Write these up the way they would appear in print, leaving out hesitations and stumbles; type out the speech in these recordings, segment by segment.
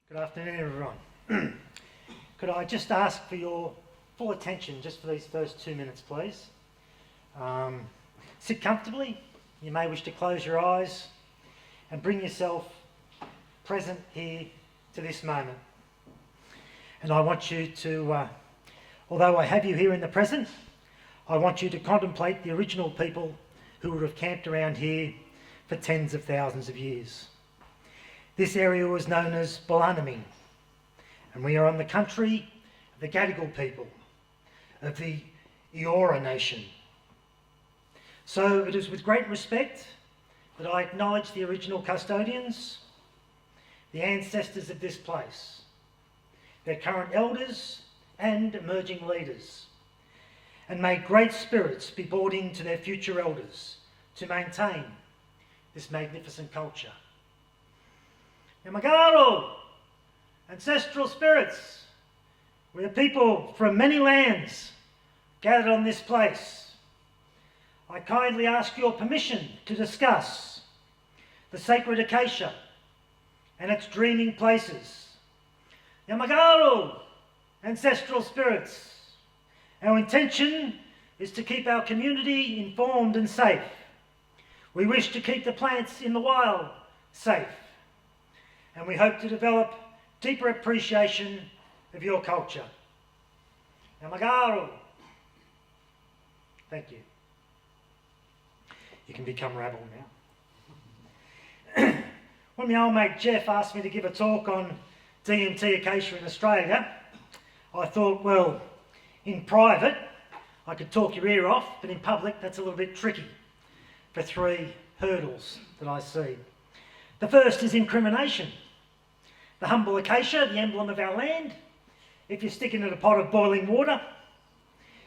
Good afternoon, everyone. Could I just ask for your full attention just for these first 2 minutes, please? Sit comfortably. You may wish to close your eyes and bring yourself present here to this moment. And I want you to, although I have you here in the present, I want you to contemplate the original people who would have camped around here for tens of thousands of years. This area was known as Bulanaming, and we are on the country of the Gadigal people, of the Eora nation. So it is with great respect that I acknowledge the original custodians, the ancestors of this place, their current elders and emerging leaders, and may great spirits be brought into their future elders to maintain this magnificent culture. Yamagaro, ancestral spirits, we are people from many lands gathered on this place. I kindly ask your permission to discuss the sacred acacia and its dreaming places. Yamagaro, ancestral spirits, our intention is to keep our community informed and safe. We wish to keep the plants in the wild safe, and we hope to develop deeper appreciation of your culture. Yamagaro. Thank you. You can become rabble now. When my old mate Jeff asked me to give a talk on DMT Acacia in Australia, I thought, well, in private, I could talk your ear off, but in public, that's a little bit tricky for three hurdles that I see. The first is incrimination. The humble acacia, the emblem of our land, if you stick it in a pot of boiling water,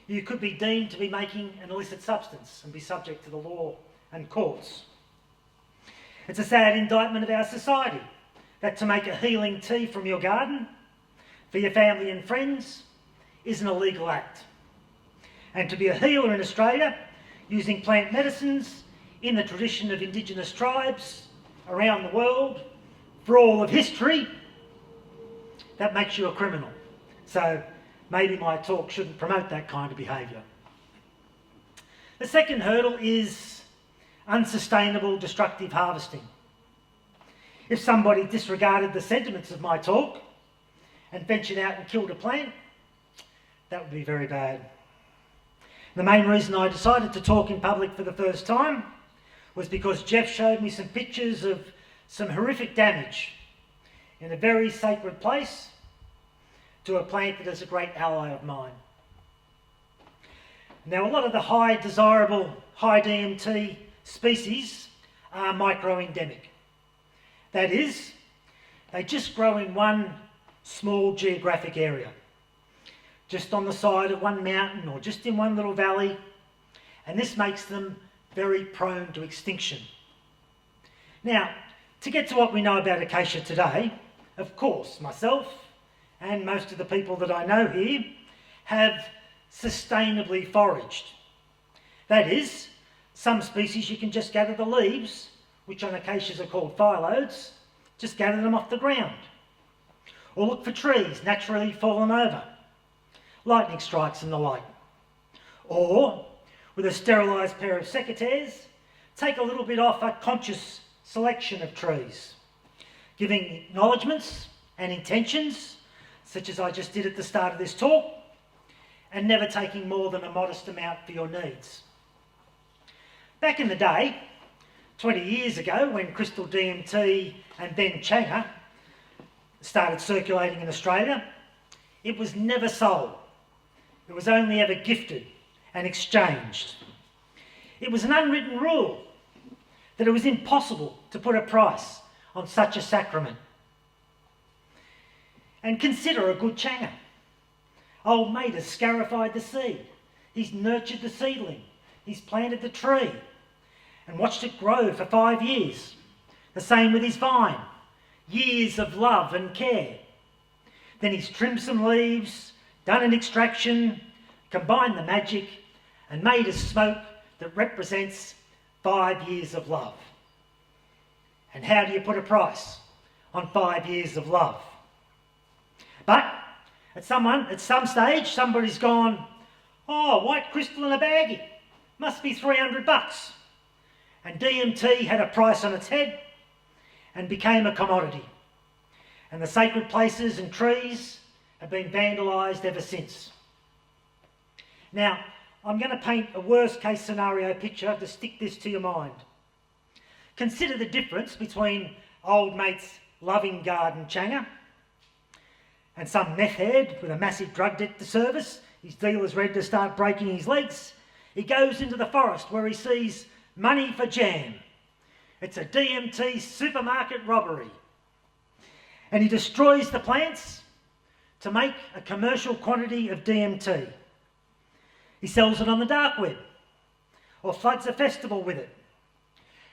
you could be deemed to be making an illicit substance and be subject to the law and courts. It's a sad indictment of our society that to make a healing tea from your garden for your family and friends is an illegal act. And to be a healer in Australia using plant medicines in the tradition of Indigenous tribes around the world for all of history, that makes you a criminal. So maybe my talk shouldn't promote that kind of behaviour. The second hurdle is unsustainable destructive harvesting. If somebody disregarded the sentiments of my talk and ventured out and killed a plant, that would be very bad. The main reason I decided to talk in public for the first time was because Jeff showed me some pictures of some horrific damage in a very sacred place to a plant that is a great ally of mine. Now, a lot of the high desirable, high DMT species are micro-endemic. That is, they just grow in one small geographic area, just on the side of one mountain or just in one little valley, and this makes them very prone to extinction. Now, to get to what we know about acacia today, of course, myself and most of the people that I know here have sustainably foraged. That is, some species you can just gather the leaves, which on acacias are called phyllodes, just gather them off the ground. Or look for trees naturally fallen over, lightning strikes and the like. Or, with a sterilised pair of secateurs, take a little bit off a conscious selection of trees, giving acknowledgements and intentions, such as I just did at the start of this talk, and never taking more than a modest amount for your needs. Back in the day, 20 years ago, when crystal DMT and then Changa started circulating in Australia, it was never sold. It was only ever gifted and exchanged. It was an unwritten rule that it was impossible to put a price on such a sacrament. And consider a good Changa. Old mate has scarified the seed. He's nurtured the seedling. He's planted the tree and watched it grow for 5 years. The same with his vine. Years of love and care. Then he's trimmed some leaves, done an extraction, combined the magic, and made a smoke that represents 5 years of love. And how do you put a price on 5 years of love? But at some stage, somebody's gone, oh, white crystal in a baggie, must be $300. And DMT had a price on its head and became a commodity. And the sacred places and trees have been vandalised ever since. Now, I'm going to paint a worst case scenario picture to stick this to your mind. Consider the difference between old mate's loving garden changa and some meth head with a massive drug debt to service. His dealer's ready to start breaking his legs. He goes into the forest where he sees money for jam. It's a DMT supermarket robbery. And he destroys the plants to make a commercial quantity of DMT. He sells it on the dark web or floods a festival with it.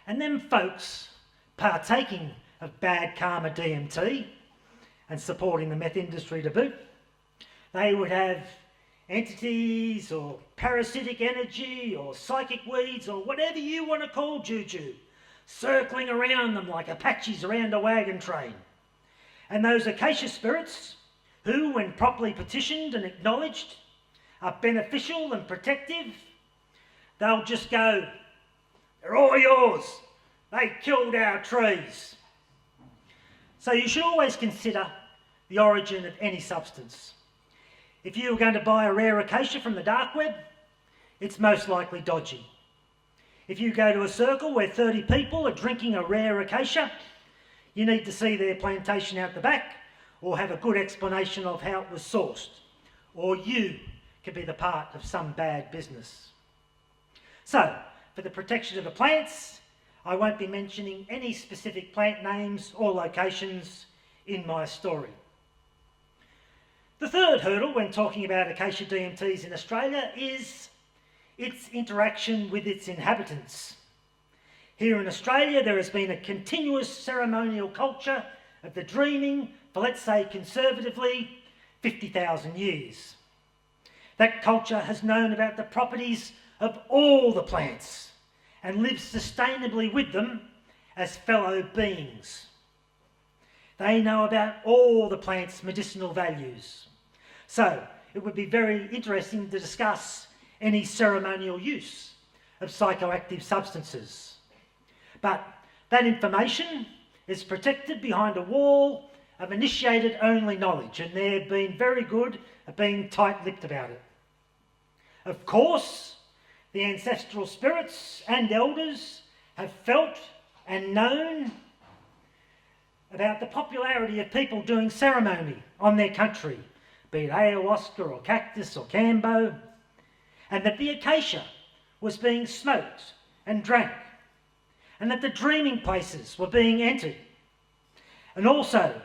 And them folks partaking of bad karma DMT and supporting the meth industry to boot, they would have entities or parasitic energy or psychic weeds or whatever you want to call juju circling around them like Apaches around a wagon train. And those acacia spirits, who, when properly petitioned and acknowledged, are beneficial and protective, they'll just go, they're all yours. They killed our trees. So you should always consider the origin of any substance. If you were going to buy a rare acacia from the dark web, it's most likely dodgy. If you go to a circle where 30 people are drinking a rare acacia, you need to see their plantation out the back or have a good explanation of how it was sourced, or you could be the part of some bad business. So, for the protection of the plants, I won't be mentioning any specific plant names or locations in my story. The third hurdle when talking about Acacia DMTs in Australia is its interaction with its inhabitants. Here in Australia, there has been a continuous ceremonial culture of the dreaming for, let's say conservatively, 50,000 years. That culture has known about the properties of all the plants and lives sustainably with them as fellow beings. They know about all the plants' medicinal values. So it would be very interesting to discuss any ceremonial use of psychoactive substances. But that information is protected behind a wall of initiated-only knowledge, and they've been very good at being tight-lipped about it. Of course, the ancestral spirits and elders have felt and known about the popularity of people doing ceremony on their country, be it ayahuasca or cactus or cambo, and that the acacia was being smoked and drank, and that the dreaming places were being entered, and also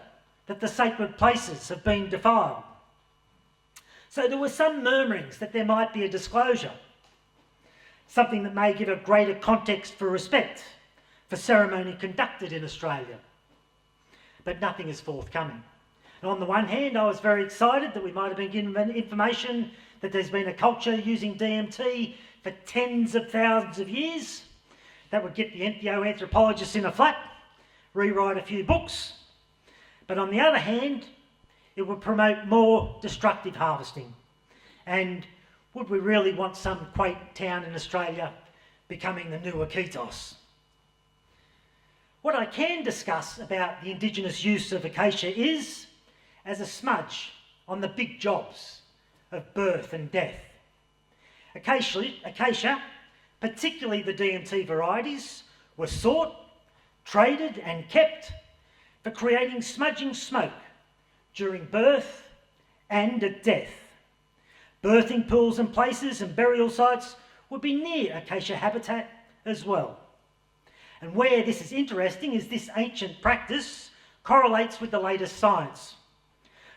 that the sacred places have been defiled. So there were some murmurings that there might be a disclosure, something that may give a greater context for respect for ceremony conducted in Australia. But nothing is forthcoming. And on the one hand, I was very excited that we might have been given information that there's been a culture using DMT for tens of thousands of years. That would get the ethnoanthropologists in a flat, rewrite a few books. But on the other hand, it would promote more destructive harvesting. And would we really want some quaint town in Australia becoming the new Occultist? What I can discuss about the Indigenous use of acacia is as a smudge on the big jobs of birth and death. Acacia, particularly the DMT varieties, were sought, traded and kept for creating smudging smoke during birth and at death. Birthing pools and places and burial sites would be near acacia habitat as well. And where this is interesting is this ancient practice correlates with the latest science.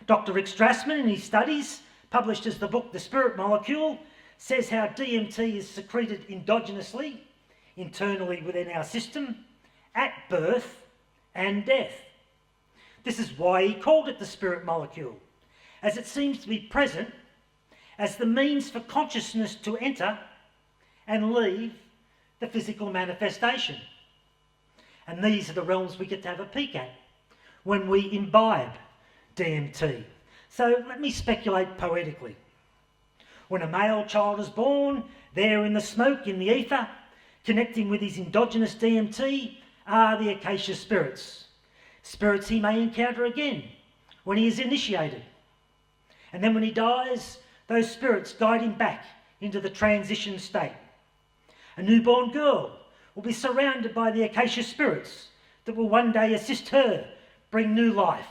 Dr. Rick Strassman, in his studies, published as the book The Spirit Molecule, says how DMT is secreted endogenously, internally within our system, at birth and death. This is why he called it the spirit molecule, as it seems to be present as the means for consciousness to enter and leave the physical manifestation. And these are the realms we get to have a peek at when we imbibe DMT. So let me speculate poetically. When a male child is born, there in the smoke, in the ether, connecting with his endogenous DMT, are the Acacia spirits. Spirits he may encounter again when he is initiated. And then when he dies, those spirits guide him back into the transition state. A newborn girl will be surrounded by the Acacia spirits that will one day assist her bring new life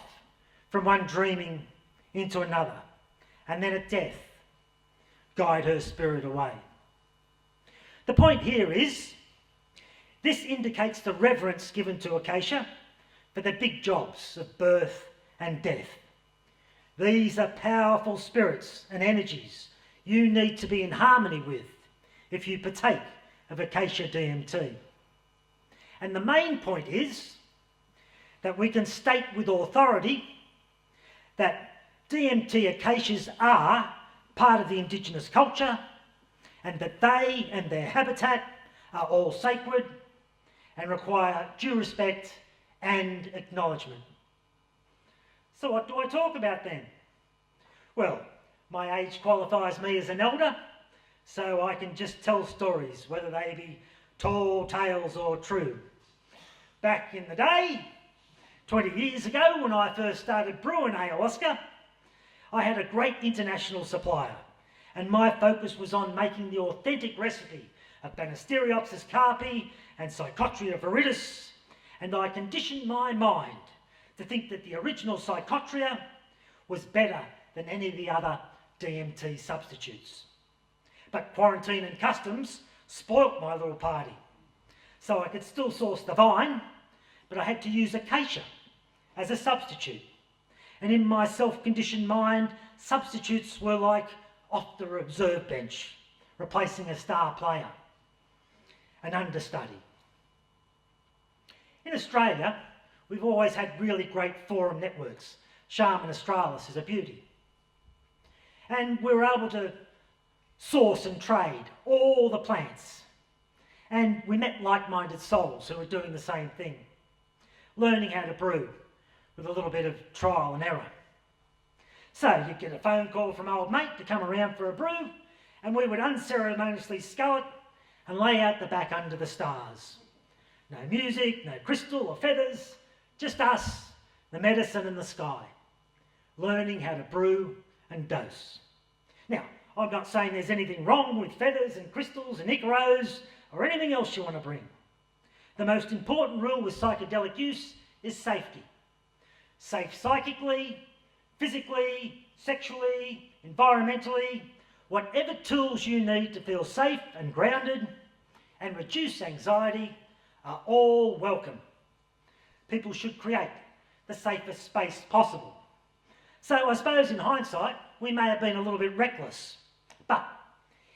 from one dreaming into another, and then at death, guide her spirit away. The point here is, this indicates the reverence given to Acacia for the big jobs of birth and death. These are powerful spirits and energies you need to be in harmony with if you partake of Acacia DMT. And the main point is that we can state with authority that DMT acacias are part of the Indigenous culture, and that they and their habitat are all sacred and require due respect and acknowledgement. So what do I talk about then? Well, my age qualifies me as an elder, so I can just tell stories, whether they be tall tales or true. Back in the day, 20 years ago, when I first started brewing ayahuasca, I had a great international supplier, and my focus was on making the authentic recipe of Banisteriopsis carpi and Psychotria viridis, and I conditioned my mind to think that the original Psychotria was better than any of the other DMT substitutes. But quarantine and customs spoilt my little party, so I could still source the vine, but I had to use acacia as a substitute. And in my self-conditioned mind, substitutes were like off the reserve bench, replacing a star player, an understudy. In Australia, we've always had really great forum networks. Shaman Australis is a beauty. And we were able to source and trade all the plants. And we met like-minded souls who were doing the same thing, learning how to brew with a little bit of trial and error. So you'd get a phone call from old mate to come around for a brew, and we would unceremoniously scull it and lay out the back under the stars. No music, no crystal or feathers, just us, the medicine and the sky, learning how to brew and dose. Now, I'm not saying there's anything wrong with feathers and crystals and icaros or anything else you want to bring. The most important rule with psychedelic use is safety. Safe psychically, physically, sexually, environmentally, whatever tools you need to feel safe and grounded and reduce anxiety are all welcome. People should create the safest space possible. So I suppose in hindsight, we may have been a little bit reckless, but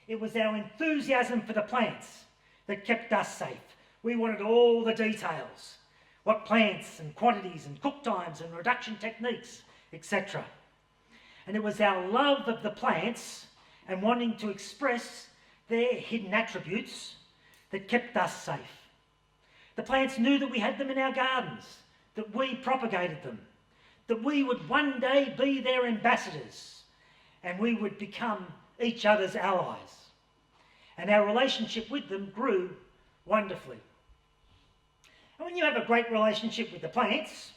it was our enthusiasm for the plants that kept us safe. We wanted all the details, what plants and quantities and cook times and reduction techniques, etc. And it was our love of the plants and wanting to express their hidden attributes that kept us safe. The plants knew that we had them in our gardens, that we propagated them, that we would one day be their ambassadors, and we would become each other's allies. And our relationship with them grew wonderfully. And when you have a great relationship with the plants,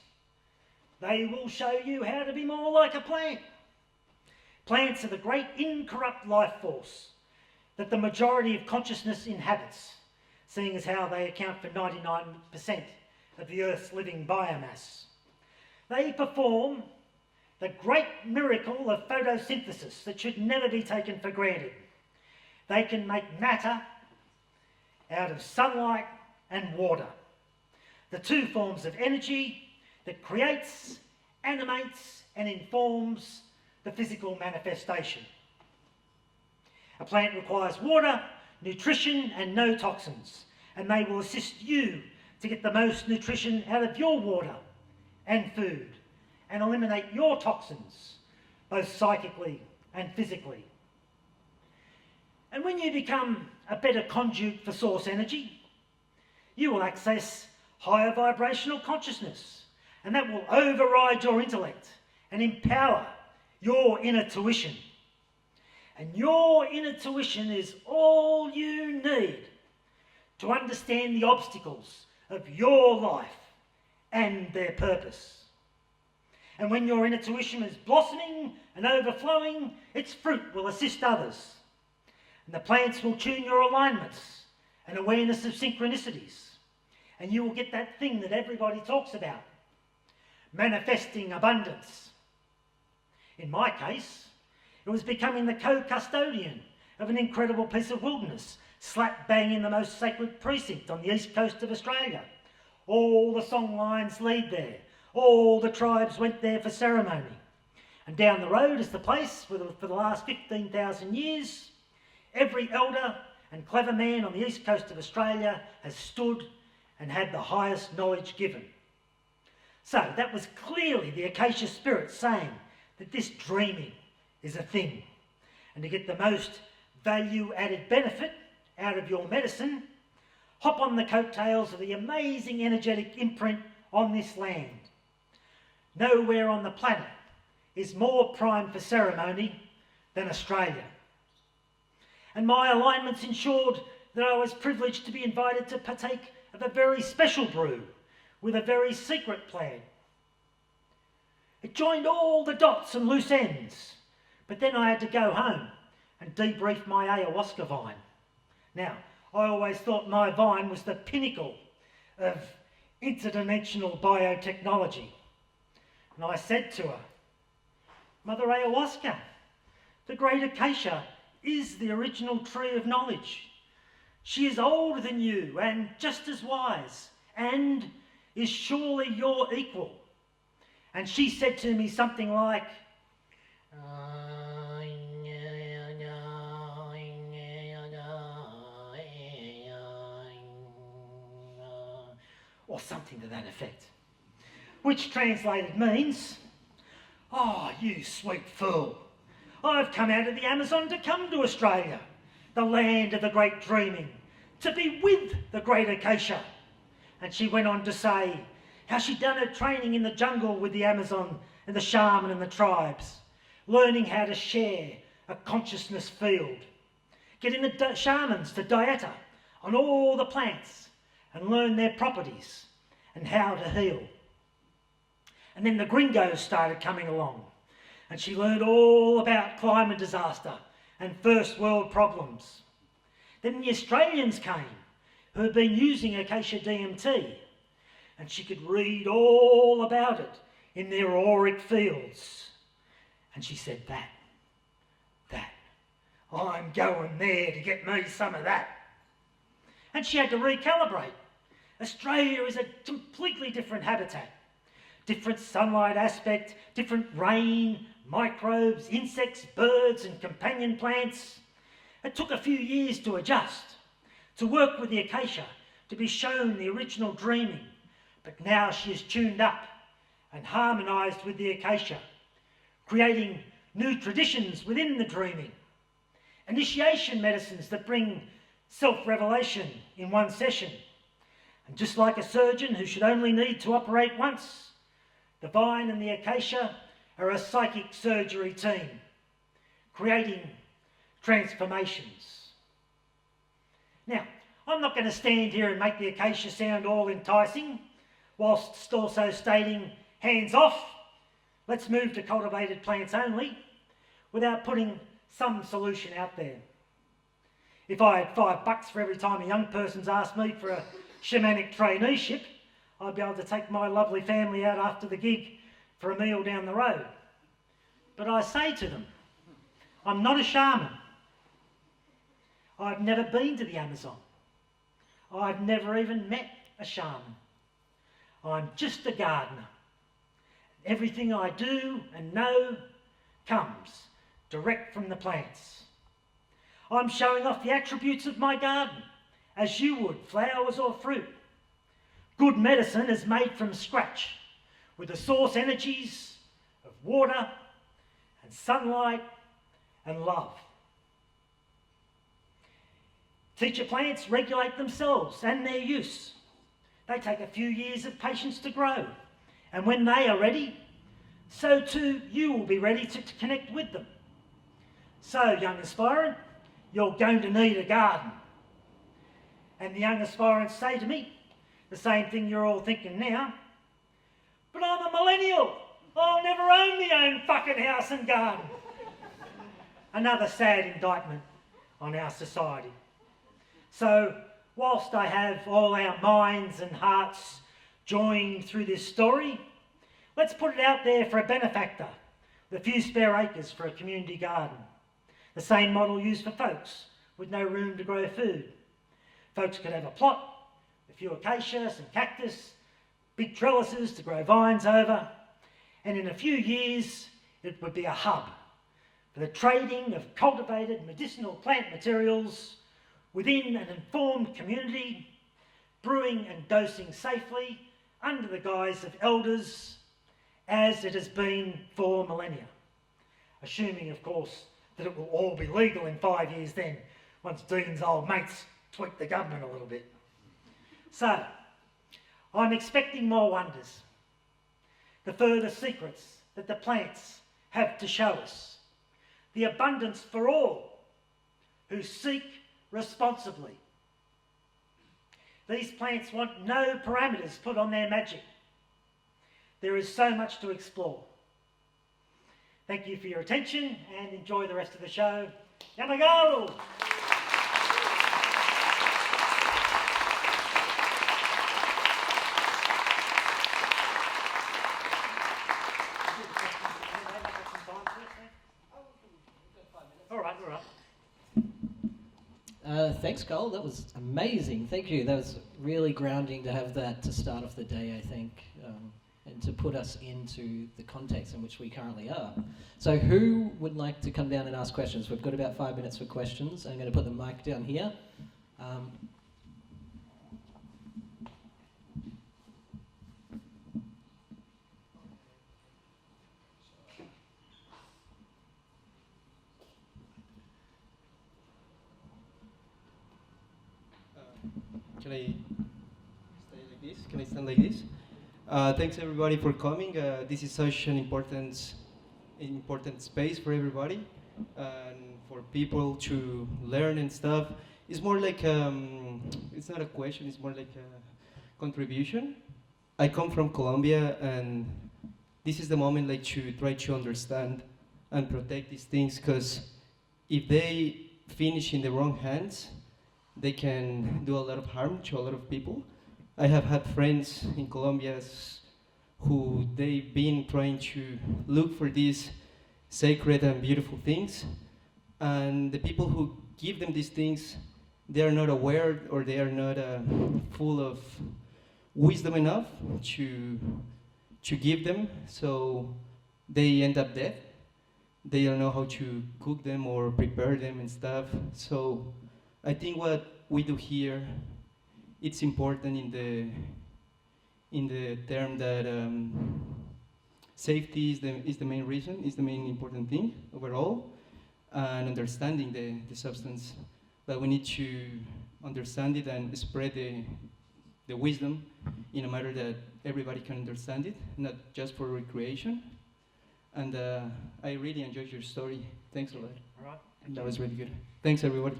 they will show you how to be more like a plant. Plants are the great incorrupt life force that the majority of consciousness inhabits, seeing as how they account for 99% of the Earth's living biomass. They perform the great miracle of photosynthesis that should never be taken for granted. They can make matter out of sunlight and water, the two forms of energy that creates, animates, and informs the physical manifestation. A plant requires water, nutrition, and no toxins, and they will assist you to get the most nutrition out of your water and food, and eliminate your toxins, both psychically and physically. And when you become a better conduit for source energy, you will access higher vibrational consciousness, and that will override your intellect and empower your inner tuition. And your inner tuition is all you need to understand the obstacles of your life and their purpose. And when your inner tuition is blossoming and overflowing, its fruit will assist others. And the plants will tune your alignments and awareness of synchronicities. And you will get that thing that everybody talks about, manifesting abundance. In my case, it was becoming the co-custodian of an incredible piece of wilderness, slap bang in the most sacred precinct on the east coast of Australia. All the song lines lead there. All the tribes went there for ceremony. And down the road is the place where for the last 15,000 years, every elder and clever man on the east coast of Australia has stood and had the highest knowledge given. So that was clearly the Acacia spirit saying that this dreaming is a thing. And to get the most value-added benefit out of your medicine, hop on the coattails of the amazing energetic imprint on this land. Nowhere on the planet is more prime for ceremony than Australia. And my alignments ensured that I was privileged to be invited to partake of a very special brew with a very secret plan. It joined all the dots and loose ends, but then I had to go home and debrief my ayahuasca vine. Now, I always thought my vine was the pinnacle of interdimensional biotechnology. And I said to her, Mother Ayahuasca, the great acacia is the original tree of knowledge. She is older than you and just as wise, and is surely your equal. And she said to me something like, or something to that effect, which translated means, oh, you sweet fool, I've come out of the Amazon to come to Australia, the land of the great dreaming, to be with the great acacia. And she went on to say how she'd done her training in the jungle with the Amazon and the shaman and the tribes, learning how to share a consciousness field, getting the shamans to dieta on all the plants and learn their properties and how to heal. And then the gringos started coming along, and she learned all about climate disaster and first world problems. Then the Australians came, who had been using Acacia DMT, and she could read all about it in their auric fields. And she said, that, I'm going there to get me some of that. And she had to recalibrate. Australia is a completely different habitat. Different sunlight aspect, different rain, microbes, insects, birds and companion plants. It took a few years to adjust, to work with the acacia, to be shown the original dreaming. But now she is tuned up and harmonised with the acacia, creating new traditions within the dreaming. Initiation medicines that bring self-revelation in one session. And just like a surgeon who should only need to operate once, the vine and the acacia are a psychic surgery team, creating transformations. Now, I'm not going to stand here and make the acacia sound all enticing, whilst also stating, hands off, let's move to cultivated plants only, without putting some solution out there. If I had $5 for every time a young person's asked me for a shamanic traineeship, I'd be able to take my lovely family out after the gig for a meal down the road. But I say to them, I'm not a shaman. I've never been to the Amazon. I've never even met a shaman. I'm just a gardener. Everything I do and know comes direct from the plants. I'm showing off the attributes of my garden, as you would flowers or fruit. Good medicine is made from scratch, with the source energies of water and sunlight and love. Teacher plants regulate themselves and their use. They take a few years of patience to grow, and when they are ready, so too you will be ready to connect with them. So, young aspirant, you're going to need a garden. And the young aspirants say to me the same thing you're all thinking now, but I'm a millennial. I'll never own my own fucking house and garden. Another sad indictment on our society. So, whilst I have all our minds and hearts joined through this story, let's put it out there for a benefactor with a few spare acres for a community garden. The same model used for folks with no room to grow food. Folks could have a plot, a few acacia, some cactus, big trellises to grow vines over, and in a few years it would be a hub for the trading of cultivated medicinal plant materials within an informed community, brewing and dosing safely under the guise of elders, as it has been for millennia. Assuming, of course, that it will all be legal in 5 years then, once Dean's old mates tweak the government a little bit. So, I'm expecting more wonders. The further secrets that the plants have to show us. The abundance for all who seek responsibly. These plants want no parameters put on their magic. There is so much to explore. Thank you for your attention and enjoy the rest of the show. Yamago! Thanks, Cole. That was amazing. Thank you. That was really grounding to have that to start off the day, I think, and to put us into the context in which we currently are. So who would like to come down and ask questions? We've got about 5 minutes for questions. I'm going to put the mic down here. Can I stay like this? Can I stand like this? Thanks everybody for coming. This is such an important space for everybody and for people to learn and stuff. It's more like it's not a question. It's more like a contribution. I come from Colombia, and this is the moment like to try to understand and protect these things, because if they finish in the wrong hands, they can do a lot of harm to a lot of people. I have had friends in Colombia who they've been trying to look for these sacred and beautiful things, and the people who give them these things, they are not aware, or they are not full of wisdom enough to give them, so they end up dead. They don't know how to cook them or prepare them and stuff. So I think what we do here, it's important in the term that safety is the main reason, is the main important thing overall, and understanding the substance. But we need to understand it and spread the wisdom in a manner that everybody can understand it, not just for recreation. And I really enjoyed your story. Thanks a lot. All right. That was really good. Thanks, everybody.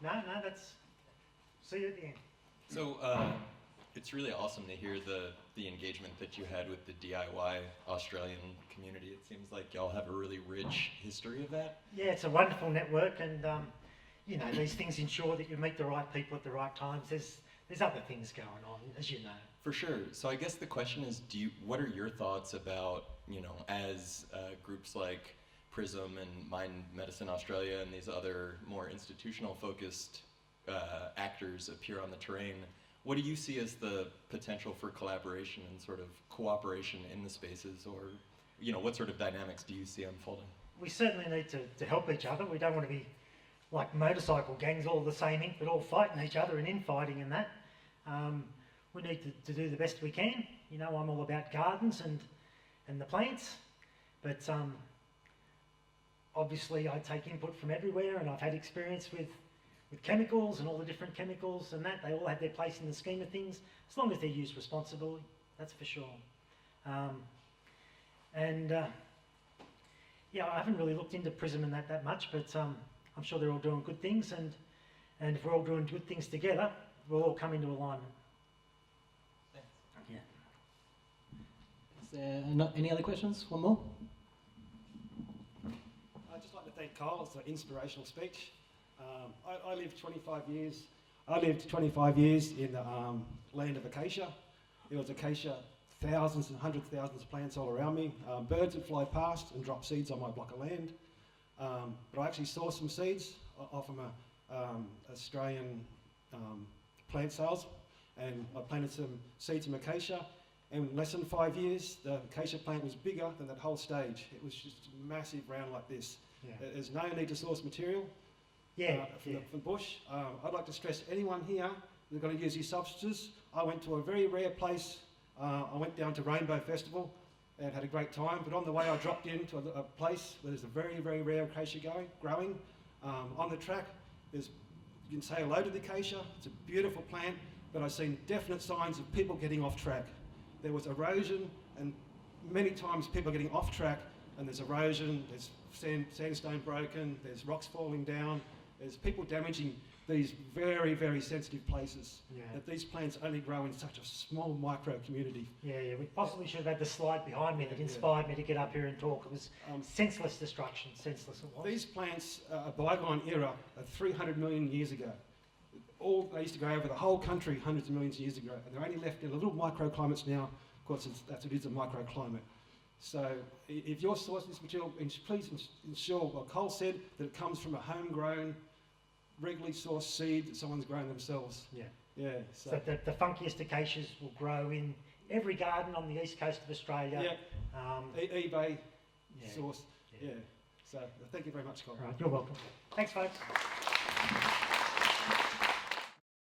No, that's... See you at the end. So it's really awesome to hear the engagement that you had with the DIY Australian community. It seems like y'all have a really rich history of that. Yeah, it's a wonderful network, and you know, these things ensure that you meet the right people at the right times. There's other things going on, as you know. For sure. So I guess the question is, what are your thoughts about, you know, as groups like PRISM and Mind Medicine Australia and these other more institutional focused actors appear on the terrain, what do you see as the potential for collaboration and sort of cooperation in the spaces, or, you know, what sort of dynamics do you see unfolding? We certainly need to help each other. We don't want to be like motorcycle gangs, all the same ink, but all fighting each other and infighting and that. We need to do the best we can. You know, I'm all about gardens and the plants, but obviously I take input from everywhere, and I've had experience with with chemicals and all the different chemicals and that. They all have their place in the scheme of things, as long as they're used responsibly, that's for sure. Yeah, I haven't really looked into PRISM and that much, but I'm sure they're all doing good things, and if we're all doing good things together, we'll all come into alignment. Thanks. Yeah. Is there any other questions? One more? I'd just like to thank Cole. It's an inspirational speech. I lived 25 years. I lived 25 years in the land of acacia. There was acacia, thousands and hundreds of thousands of plants all around me. Birds would fly past and drop seeds on my block of land. But I actually saw some seeds off of my Australian plant sales, and I planted some seeds of acacia. And in less than 5 years, the acacia plant was bigger than that whole stage. It was just massive, round like this. Yeah. There's no need to source material from bush. I'd like to stress anyone here that's going to use these substances. I went to a very rare place. I went down to Rainbow Festival and had a great time. But on the way, I dropped into a place where there's a very, very rare acacia growing. On the track, you can say hello to the acacia. It's a beautiful plant, but I've seen definite signs of people getting off track. There was erosion, and many times people are getting off track, and there's erosion, there's sandstone broken, there's rocks falling down, there's people damaging these very, very sensitive places. Yeah. That these plants only grow in such a small micro community. Yeah, we possibly should have had the slide behind me that inspired me to get up here and talk. It was senseless destruction, senseless it was. These plants are a bygone era of 300 million years ago. They used to go over the whole country hundreds of millions of years ago, and they're only left in little microclimates now. Of course, that's what it is, a microclimate. So if you're sourcing this material, please ensure what Cole said, that it comes from a homegrown, regularly sourced seed that someone's grown themselves. Yeah. Yeah. So the funkiest acacias will grow in every garden on the east coast of Australia. Yeah. eBay yeah. source. Yeah. Yeah. So thank you very much, Cole. All right, you're welcome. Thanks, folks.